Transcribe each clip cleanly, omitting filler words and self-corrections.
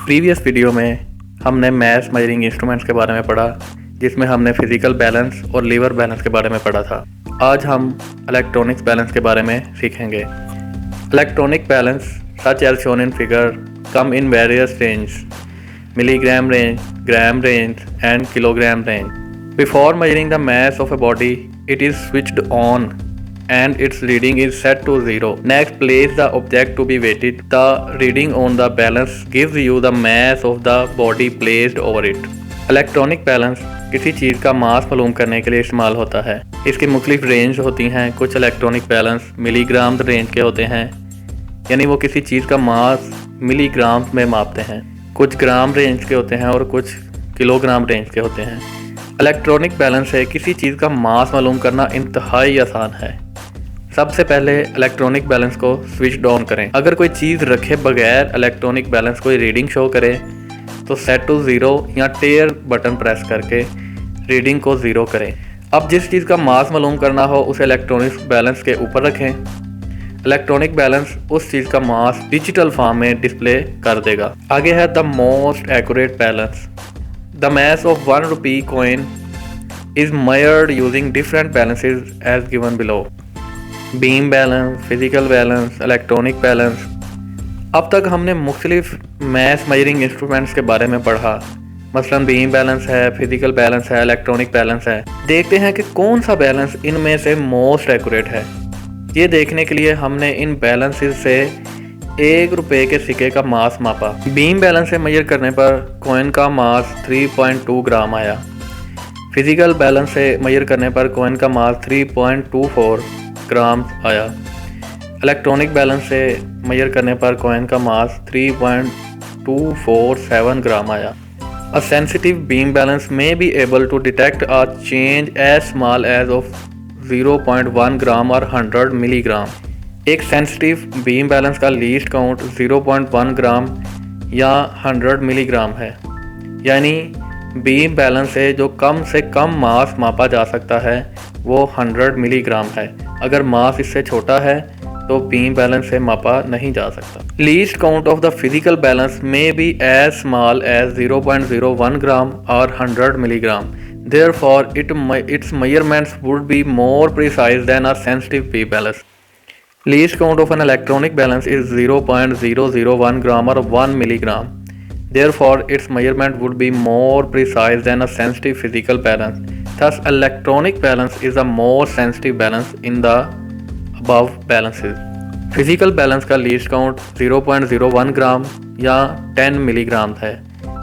Previous video में हमने math measuring instruments के बारे में पढ़ा, जिसमें हमने फिजिकल बैलेंस और लीवर बैलेंस के बारे में पढ़ा था। आज हम इलेक्ट्रॉनिक्स बैलेंस के बारे में सीखेंगे। Electronic balance such as shown in figure come in various range, milligram range, gram range and kilogram range. Before measuring the mass of a body, it is switched on and its reading is set to 0. Next, place the object to be weighted. The reading on the balance gives you the mass of the body placed over it. Electronic balance किसी चीज़ का मास मालूम करने के लिए इस्तेमाल होता है। इसकी मुख्तलिफ रेंज होती हैं। कुछ इलेक्ट्रॉनिक बैलेंस मिलीग्राम रेंज के होते हैं, यानी वो किसी चीज़ का मास मिलीग्राम में मापते हैं। कुछ ग्राम रेंज के होते हैं और कुछ किलोग्राम रेंज के होते हैं। इलेक्ट्रॉनिक बैलेंस से किसी चीज़ का मास मालूम करना इंतहाई आसान है। सबसे पहले इलेक्ट्रॉनिक बैलेंस को स्विच ऑन करें। अगर कोई चीज़ रखे बगैर इलेक्ट्रॉनिक बैलेंस कोई रीडिंग शो करे तो सेट टू 0 या टेयर बटन प्रेस करके रीडिंग को 0 करें। अब जिस चीज़ का मास मालूम करना हो उसे इलेक्ट्रॉनिक बैलेंस के ऊपर रखें। इलेक्ट्रॉनिक बैलेंस उस चीज़ का मास डिजिटल फॉर्म में डिस्प्ले कर देगा। आगे है the most accurate balance. The mass of 1 rupee coin is measured using different balances as given below. Beam balance, physical balance, electronic balance. अब तक हमने मुख्तलिफ मैथ मेजरिंग इंस्ट्रूमेंट्स के बारे में पढ़ा। मसलन बीम बैलेंस है, फिजिकल बैलेंस है, इलेक्ट्रॉनिक बैलेंस है। देखते हैं कि कौन सा बैलेंस इनमें से मोस्ट एक्यूरेट है। ये देखने के लिए हमने इन बैलेंसेस से 1 रुपये के सिक्के का मास मापा। बीम बैलेंस से मेजर करने पर कॉइन का मास 3.2 ग्राम आया। फिजिकल बैलेंस से मेजर करने पर कॉइन का मास 3.24 ग्राम आया। इलेक्ट्रॉनिक बैलेंस से मेजर करने पर कॉइन का मास 3.247 ग्राम आया। A sensitive beam balance may be able to detect a change as small as of 0.1 ग्राम और 100 मिलीग्राम। एक सेंसिटिव बीम बैलेंस का लीस्ट काउंट 0.1 ग्राम या 100 मिलीग्राम है, यानी बीम बैलेंस से जो कम से कम मास मापा जा सकता है वो 100 मिलीग्राम है। अगर मास इससे छोटा है तो बीम बैलेंस से मापा नहीं जा सकता। Least count of the physical balance में बी एज स्मॉल एज 0.01 ग्राम और 100 milligram. Therefore, its measurements would be more precise than a sensitive beam balance. Least count of an electronic balance is 0.001 gram or 1 milligram. Therefore, its measurement would be more precise than a sensitive physical balance. Thus, electronic balance is a more sensitive balance in the above balances. Physical balance का least count 0.01 ग्राम या 10 milligram है,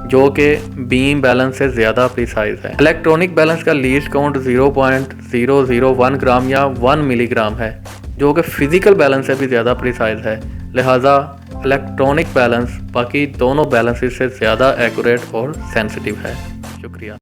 जो कि beam balance से ज़्यादा precise है। Electronic balance का least count 0.001 ग्राम या 1 मिलीग्राम है, जो कि फिजिकल बैलेंस से भी ज़्यादा प्रिसाइज है। लिहाजा इलेक्ट्रॉनिक बैलेंस बाकी दोनों बैलेंसेस से ज़्यादा एक्यूरेट और सेंसिटिव है। शुक्रिया।